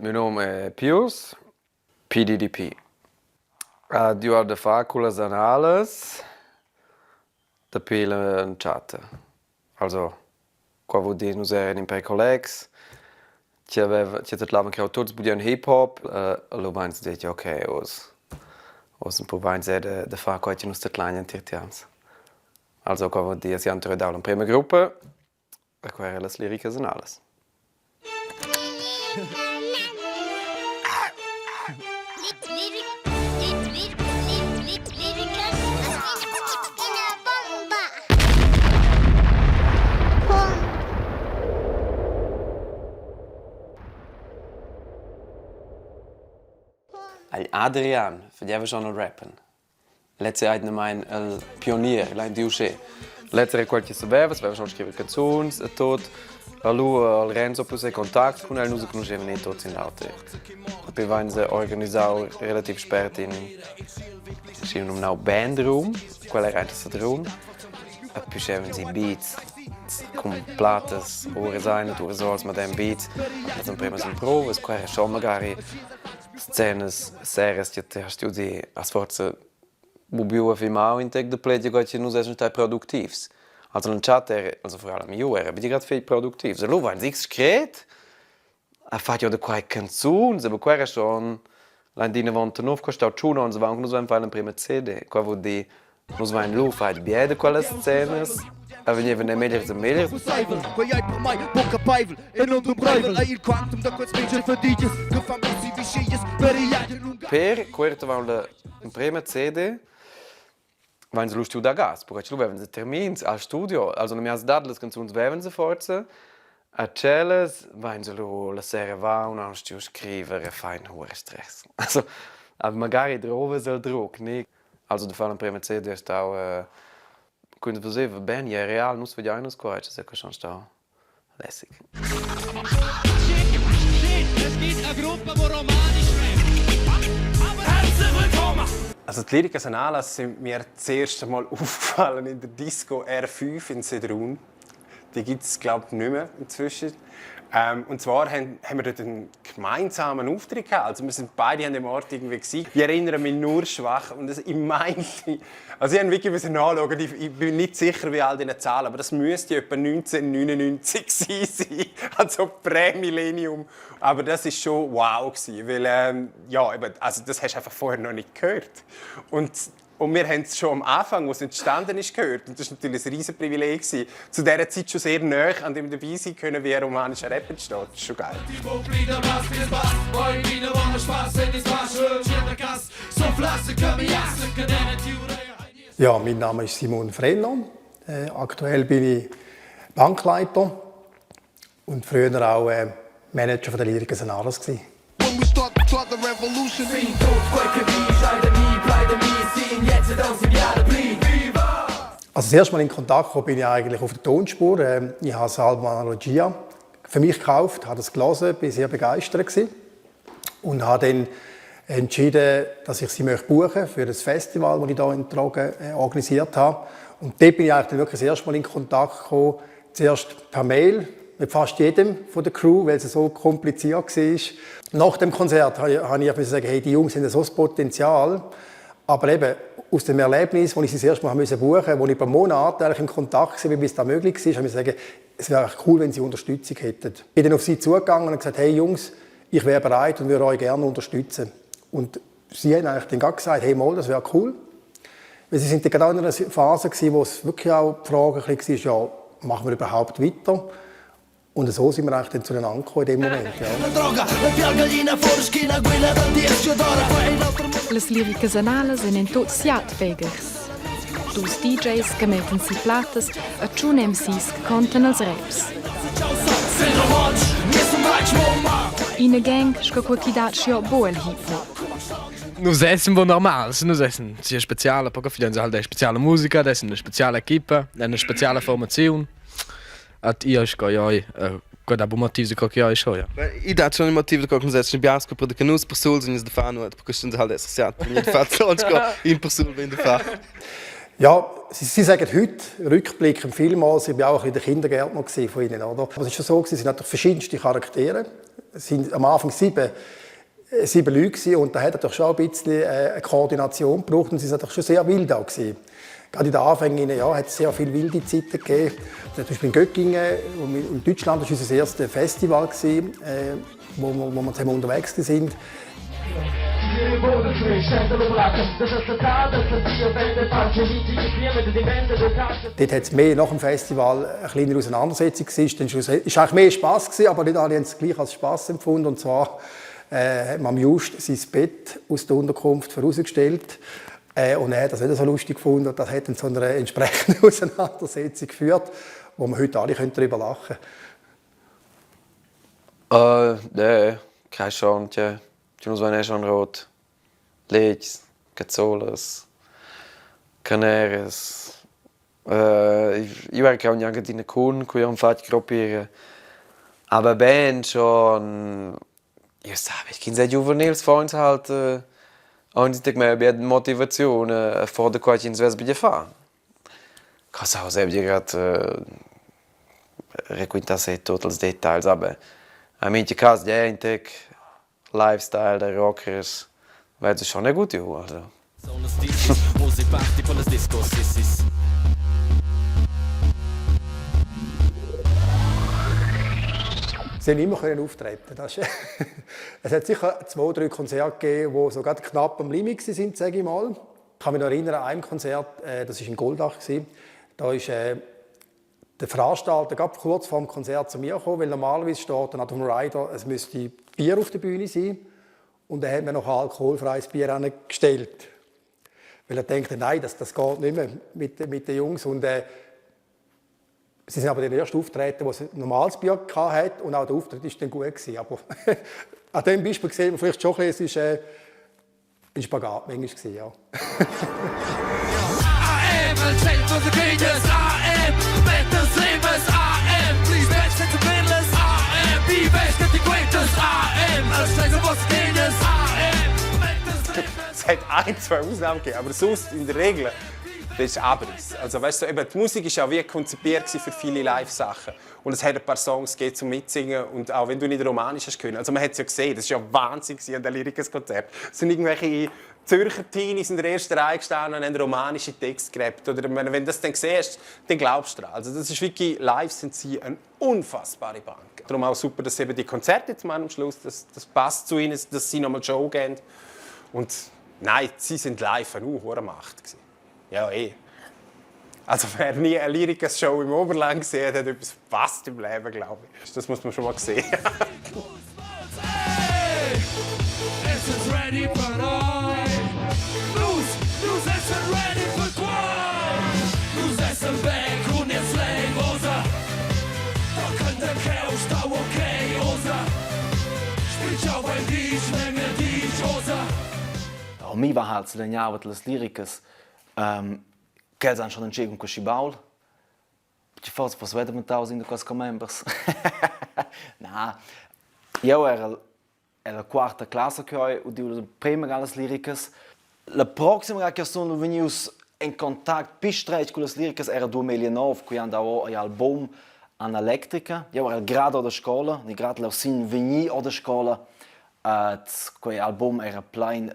Meu nome é Pius, PDDP. Io ho fatto quelle anales da pila in chat. Also, qua vuol dire noi eravamo per colleghi, ci avevamo che tutti budiamo hip-hop, allora abbiamo detto, ok, os un po' vain da fare qualche nostra kleine intertians. Also, qua vuol dire, siamo trovati in prima gruppa, e qua erano le liriche anales. Adrian, faceva schon al rappen. Letzte era mein il pionier, l'ha diusce. Letzte qualche sapeva schon scrivere canzoni e tutto. A lui, al Renzo, puse contatto con lui, non si conoscevano tutti in l'altro. Poi abbiamo organizzato relativ spät in einem Bandroom, quella era il room. E poi c'erano i beats, completes, ore sein, ore sols mit dem Beats. Also prima in prova, es era schon magari scenas, séries que te studi as forza bubiu a filmar in tec de pledia que nos não está produtivos. Also no chat also vor allem io era bidigat viel produktiv. So war ein skret. A fat jo de quai canzun, se quera schon l'andina vonta nov costa chuno on va nos va in prima CD. Qua vu di nos va in lu fat biede quelle scenas. A venivano meglio e meglio. Quei ai per mai bocca paivel e non tu braivel. Il quantum da quel specie fatiges che fan così viscies per i agli lunga. Per quarto va la prima CD. Wenn sie lustig da gas, porque wenn sie termins al studio, also non mi has dato le canzoni beven sie forza. A celles, wenn sie la sera va und studio scrivere fein hohe stress. Also, aber magari drove soll Druck, nicht? Also da fallen prima CD ist auch quando você bem é real, não se vê ainda as coisas, é que schon está lässig. Also die Lyriken Anales sind mir das erste Mal aufgefallen in der Disco R5 in Sedrun. Die gibt es, glaube ich, nicht mehr inzwischen. Und zwar haben wir dort einen gemeinsamen Auftritt gehabt. Also wir sind beide an dem Ort irgendwie gewesen. Ich erinnere mich nur schwach und ich meinte, also ich habe wirklich nachschauen, ich bin nicht sicher, wie all diese Zahlen, aber das müsste etwa 1999 sein, also Prämillennium. Aber das war schon wow gewesen, weil ja, also das hast du einfach vorher noch nicht gehört. Und wir haben es schon am Anfang, als es entstanden ist, gehört. Und das war natürlich ein riesiges Privileg. Zu dieser Zeit schon sehr nah an dem dabei sein können, wie ein romanischer Rapper steht. Das ist schon geil. Ja, mein Name ist Simon Frenner. Aktuell bin ich Bankleiter und früher auch Manager der Lyrics Anales. Also das erste Mal in Kontakt gekommen bin ich eigentlich auf der Tonspur. Ich habe das Album Analogia für mich gekauft, habe es gelesen, bin sehr begeistert gewesen und habe dann entschieden, dass ich sie buchen möchte für das Festival, das ich hier in Trogen organisiert habe. Und dort bin ich eigentlich wirklich das erste Mal in Kontakt gekommen, zuerst per Mail mit fast jedem von der Crew, weil es so kompliziert war. Nach dem Konzert habe ich gesagt, hey, die Jungs haben so ein Potenzial. Aber eben aus dem Erlebnis, als ich sie das erste Mal buchen musste, wo ich über Monate eigentlich in Kontakt war, bis das möglich war, habe ich gesagt, es wäre cool, wenn sie Unterstützung hätten. Ich bin dann auf sie zugegangen und gesagt, hey Jungs, ich wäre bereit und würde euch gerne unterstützen. Und sie haben eigentlich dann gesagt, hey mal, das wäre cool. Weil sie sind dann genau in einer Phase gewesen, wo es wirklich auch die Frage war, ja, machen wir überhaupt weiter? Und so sind wir eigentlich dann zueinander gekommen in dem Moment. Ja. Les líricas anales sind in tot siatfägers. Dus DJs que metten si platas e tschun MCs que conten als raps. In a gang sco qualche dacio boel hip-hop. Nus essen wo normals, nus essen sia speciale, perché figliano halt eine spezielle Musica, das eine spezielle Equipe, eine spezielle Formation. At io scoioi, quando há motivos de qualquer schon, ja. Ich dachte schon motiv de qualquer setzt, biasco para que nos pessoas in de fano, porque estão halt associado, nicht fat sonst in person in der Fach. Ja, Sie sagen heute, rückblickend vielmals, ich war auch ein Kindergärtner von Ihnen, oder? Aber es ist schon so, es sind natürlich verschiedenste Charaktere. sind am Anfang 7 Leute gewesen, und da hat natürlich schon ein bisschen eine Koordination gebraucht, und es ist natürlich schon sehr wild auch gewesen. Gerade in den Anfängen hat es sehr viele wilde Zeiten gegeben. Zum Beispiel in Göttingen, in Deutschland, das war unser erstes Festival gewesen, wo wir zusammen unterwegs waren. Dort hat es mehr nach dem Festival eine kleine Auseinandersetzung gewesen. Es war eigentlich mehr Spass gewesen, aber nicht alle haben es gleich als Spass empfunden. Und zwar hat man am Just sein Bett aus der Unterkunft vorausgestellt. Und er hat das nicht so lustig gefunden. Und das hat dann zu einer entsprechenden Auseinandersetzung geführt, wo wir heute alle darüber lachen können. Nee, keine Chance. Tu nos vaneš on rot. Legs, Cazzolas, Caneres. Io ero che ogni anche di Necun, cui ho fatto gruppire. Aber ben schon. Io sabe, ich kenne juvenils Freunde halt. Und ich mir bei Motivation vor der Quatsch ins West fahren. Kannst auch selbst gerade requintasse total os Details, aber a minha casa de Tag Lifestyle der Rockers, weil es schon eine gute Uhr, also. Sie haben immer auftreten. Es hat sicher 2, 3 Konzerte gegeben, die sogar knapp am Limit waren, sage ich mal. Ich kann mich noch erinnern an einem Konzert, das war in Goldach. Da ist der Veranstalter gerade kurz vor dem Konzert zu mir gekommen, weil normalerweise steht dann auf dem Rider, es müsste Bier auf der Bühne sein. Und er hat mir noch ein alkoholfreies Bier gestellt. Weil er dachte, nein, das geht nicht mehr mit den Jungs. Und, sie sind aber den ersten Auftreten, wo es ein normales Bier hatte, und auch der Auftritt war dann gut gewesen. Aber an diesem Beispiel sehen wir vielleicht schon, es war ein Spagat manchmal gewesen, ja. Es hat 1, 2 Ausnahmen gegeben, aber sonst in der Regel, das ist Abriss. Also weißt du, eben, die Musik ist auch wie konzipiert für viele Live-Sachen. Und es hat ein paar Songs gegeben zum Mitsingen, und auch wenn du nicht Romanisch hast können. Also man hat es ja gesehen, das war ja Wahnsinn an der Lyricus-Konzert. Es sind irgendwelche Zürcher Teenies in der ersten Reihe gestanden und haben romanischen Text gerappt. Oder wenn du das dann siehst, dann glaubst du daran. Also das ist wirklich, live sind sie eine unfassbare Bank. Darum auch super, dass eben die Konzerte jetzt am Schluss, das passt zu ihnen, dass sie nochmal Show geben. Und nein, sie sind live eine hohe Macht. Ja, eh. Also wer nie eine Lyricus-Show im Oberland gesehen hat, hat etwas verpasst im Leben, glaube ich. Das muss man schon mal sehen. Mi va halt legnava las líricas che han schon entschieden con Schibaul. Ci forse posso vedere mit 1000 quasi members. Na, io era la quarta classe che ho udito le prime galas líricas. La prossima che sono venuti in contatto più stretto con le líricas era 2009, quando avevo l'album an Electrica. Io era grado da scuola, di grado la sin veni da scuola. Quel album era plein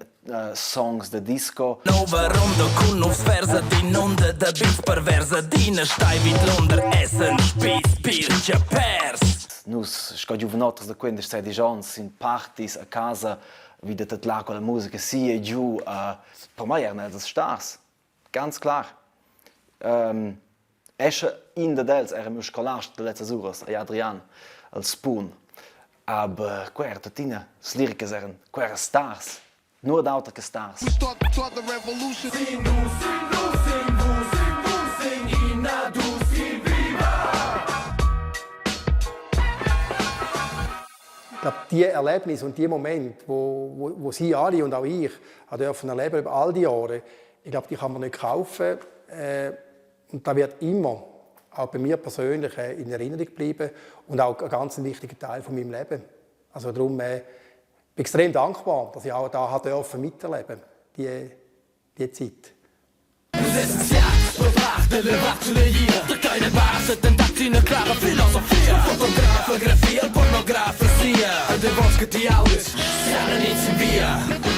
songs de disco. Nova ronda con offerta di nonda da beats perversa Dina stai vit l'onder essen spitz pircia pers. Nus sco juvenoters da 15-16 ans in parties a casa wieder dat la con la musica si e giù. Per me erano das stars. Ganz klar. Esce in de dels era muscolars de letzte Uras, Adrian, al Spoon. Aber quer tatina, as líricas eram quer stars, nur da outra que stars. We start the revolution. Ich glaube, diese Erlebnisse und die Momente, wo Sie alle und auch ich dürfen erleben über all die Jahre, ich glaube, die kann man nicht kaufen. Und das wird immer, auch bei mir persönlich, in Erinnerung bleiben und auch ein ganz wichtiger Teil von meinem Leben. Also darum bin ich extrem dankbar, dass ich auch da miterleben durfte, diese Zeit. parte, levato le ira da keine base, tentati una clara filosofia fotografia, pornografia sia de voz che ti audes, siamo inizi via